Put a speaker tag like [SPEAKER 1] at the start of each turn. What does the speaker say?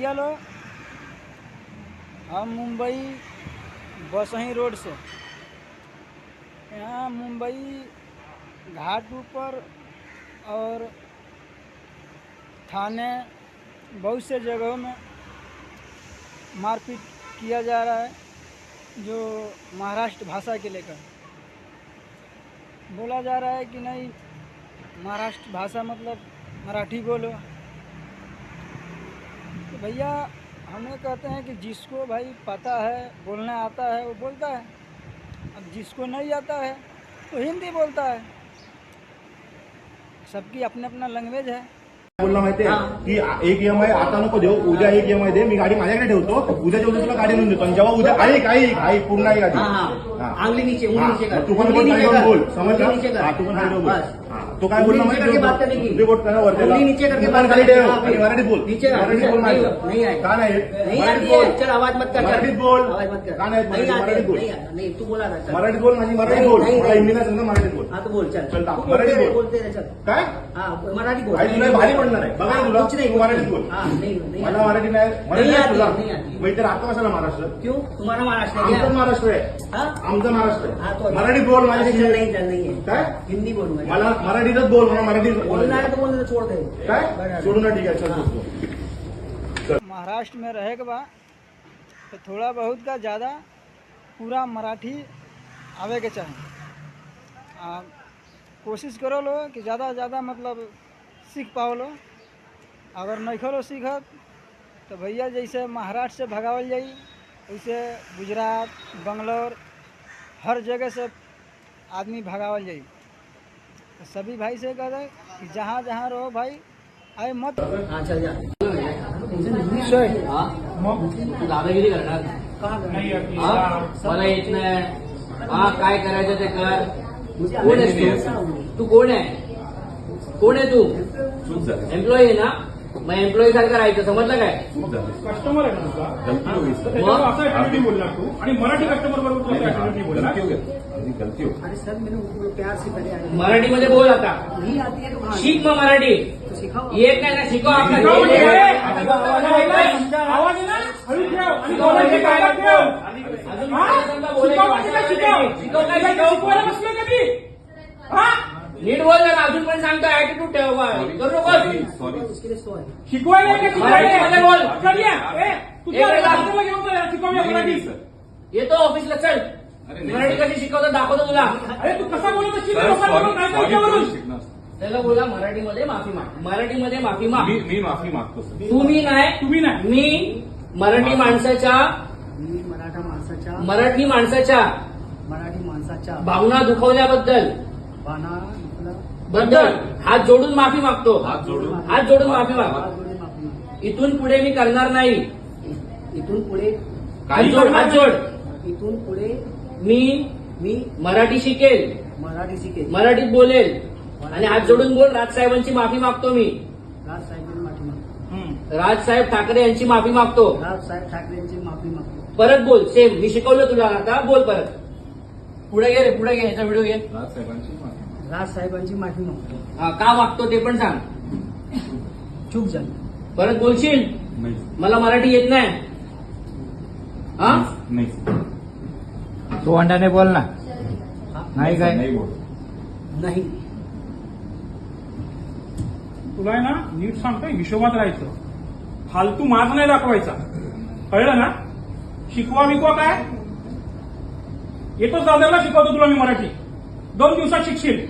[SPEAKER 1] भैया लोग, हम मुंबई बसही रोड से, यहाँ मुंबई घाट ऊपर और थाने बहुत से जगहों में मारपीट किया जा रहा है, जो महाराष्ट्र भाषा के लेकर बोला जा रहा है कि नहीं महाराष्ट्र भाषा मतलब मराठी बोलो। तो भैया हमें कहते हैं कि जिसको भाई पता है बोलना आता है वो बोलता है, अब जिसको नहीं आता है तो हिंदी बोलता है। सबकी अपना अपना लैंग्वेज है।
[SPEAKER 2] बोलणं माहिती आहे की एक EMI आता नको देऊ, उद्या एक EMI दे, मी गाडी माझ्याकडे ठेवतो, उद्या जेवढं तुला गाडी नेऊन देतो, आणि जेव्हा उद्या आई पूर्ण आहे गाडी
[SPEAKER 3] आंगली नीचे कर,
[SPEAKER 2] तू पण बोल समजला, तू पण खाली बोल। तो काय बोलला माहिती तुझे बोट करा वरती खाली ठेव, मराठीत बोल, मराठीत बोल,
[SPEAKER 3] नहीं है
[SPEAKER 2] का नाही
[SPEAKER 3] मराठीत बोल, चल आवाज मत कर,
[SPEAKER 2] मराठीत बोल,
[SPEAKER 3] आवाज मत कर,
[SPEAKER 2] का नाही मराठीत बोल,
[SPEAKER 3] नहीं तू बोला ना,
[SPEAKER 2] मराठीत बोल, माझी मराठीत बोल, मला हिंदी नाही समजा, मराठीत बोल।
[SPEAKER 3] हाँ तो बोल, चल
[SPEAKER 2] चल मराठीत बोल,
[SPEAKER 3] बोलते रह, चल
[SPEAKER 2] काय
[SPEAKER 3] हाँ मराठी बोल,
[SPEAKER 2] आई तुला भारी पडणार आहे बघा, तुला
[SPEAKER 3] कुछ नहीं
[SPEAKER 2] तू मराठीत बोल।
[SPEAKER 3] नहीं
[SPEAKER 2] मला मराठी नाही तुला, मग इथे राहतो कशाला महाराष्ट्र?
[SPEAKER 3] क्यों तुम्हारा महाराष्ट्र है
[SPEAKER 2] आमचं
[SPEAKER 3] क्या?
[SPEAKER 2] महाराष्ट्र आहे,
[SPEAKER 3] हाँ?
[SPEAKER 2] आमचं महाराष्ट्र
[SPEAKER 3] हाँ,
[SPEAKER 2] आहे,
[SPEAKER 3] तो
[SPEAKER 2] मराठीत बोल माझ्याशी।
[SPEAKER 3] चल नहीं है
[SPEAKER 2] काय
[SPEAKER 3] हिंदी बोल,
[SPEAKER 2] मला मराठीतच बोल, मला मराठीत
[SPEAKER 3] बोलना है तो बोलने छोड़ दे,
[SPEAKER 2] काय सोडू ना, ठीक आहे चल तू।
[SPEAKER 1] महाराष्ट्र में रहे के बाद तो थोड़ा बहुत का ज़्यादा पूरा मराठी आवे के चाहे। कोशिश करो लो कि ज़्यादा से ज़्यादा मतलब सीख पाओ लो। अगर नहीं खोलो सीखत तो भैया जैसे महाराष्ट्र से भगावल जाई, वैसे गुजरात बंगलोर हर जगह से आदमी भगावल जाई। तो सभी भाई से कह दे कि जहाँ जहाँ रहो भाई आए मत।
[SPEAKER 3] हाँ चल जा,
[SPEAKER 4] तू दादागिरी करणार मला येत नाही, हा काय करायचं ते कर। कोण आहेस तू कोण आहे तू? एम्प्लॉई आहे ना, मग एम्प्लॉई सारखं राहायचं, समजलं काय?
[SPEAKER 5] कस्टमर आहे ना तुझा, त्याच्यावर असं ऍटिट्यूड बोलणार तू, आणि मराठी कस्टमर बरोबर तू ऍटिट्यूड बोलणार।
[SPEAKER 3] अरे सर मैंने उनको प्यार से पहले आया,
[SPEAKER 4] मराठीमध्ये बोल आता,
[SPEAKER 3] नहीं आती है तो कहाँ
[SPEAKER 4] शिक मग मराठी,
[SPEAKER 3] तो सिखाओ।
[SPEAKER 4] येत नाही ना शिकव आपला।
[SPEAKER 5] आवाज आहे ना हळू ठेव, आणि बोलायची ताकद ठेव। शिकवायला बसलोय कधी? हा
[SPEAKER 4] नीट बोल जरा, अजून पण सांगतो ऍटिट्यूड ठेव, करू नको।
[SPEAKER 3] उसके लिए सॉरी।
[SPEAKER 5] शिकवायला का
[SPEAKER 4] मराठीमध्ये बोल।
[SPEAKER 5] करूया तुझ्या
[SPEAKER 4] एक वेळा-
[SPEAKER 5] घेऊन शिकवूया मराठी।
[SPEAKER 4] येतो ऑफिसला, चल मराठी कशी शिकवतो दाखवतो तुला।
[SPEAKER 5] अरे तू कसा बोलत असशील लोकांबरोबर, काय त्याच्यावरून?
[SPEAKER 4] त्याला बोला मराठीमध्ये माफी माग, मराठीमध्ये माफी माग।
[SPEAKER 6] मी माफी मागतो सर।
[SPEAKER 4] तुम्ही नाही,
[SPEAKER 5] तुम्ही नाही,
[SPEAKER 4] मी मराठी माणसाच्या
[SPEAKER 3] मी मराठी माणसाच्या
[SPEAKER 4] भावना दुखवल्याबद्दल
[SPEAKER 3] बाणा
[SPEAKER 4] हात जोडून माफी मागतो,
[SPEAKER 6] हात जोडून
[SPEAKER 4] माफी माग। इथून पुढे मी करणार नाही,
[SPEAKER 3] इथून पुढे
[SPEAKER 4] हात जोड।
[SPEAKER 3] इथून पुढे
[SPEAKER 4] मी मराठी शिकेल,
[SPEAKER 3] मराठी शिकेल,
[SPEAKER 4] मराठीत बोलेल, आणि हात जोडून बोल, राजसाहेबांची माफी मागतो मी,
[SPEAKER 3] राजसाहेबांची माफी मागतो,
[SPEAKER 4] राजसाहेब ठाकरे यांची माफी मागतो।
[SPEAKER 3] राजसाहेब ठाकरेंची माफी मागतो।
[SPEAKER 4] परत बोल, सेम मी शिकवलं तुला, आता बोल परत। पुढे घे रे, पुढे घे, याचा व्हिडिओ घे।
[SPEAKER 3] राजसाहेबांची माफी मागतो।
[SPEAKER 4] हा, का मागतो ते पण सांग।
[SPEAKER 3] चूक झाली,
[SPEAKER 4] परत बोलशील,
[SPEAKER 6] नाही
[SPEAKER 4] मला मराठी येत नाही, हा
[SPEAKER 6] नाही
[SPEAKER 1] तू अंडाने बोल ना, नाही काय
[SPEAKER 6] नाही बोल।
[SPEAKER 3] नाही
[SPEAKER 5] तुला आहे ना नीट सांगतोय, हिशोबात राहायचं, फालतू माज नाही दाखवायचा, कळलं ना? शिकवा बिकवा काय येतोच, दादाला शिकवतो तुला मी मराठी, 2 दिवसात शिकशील।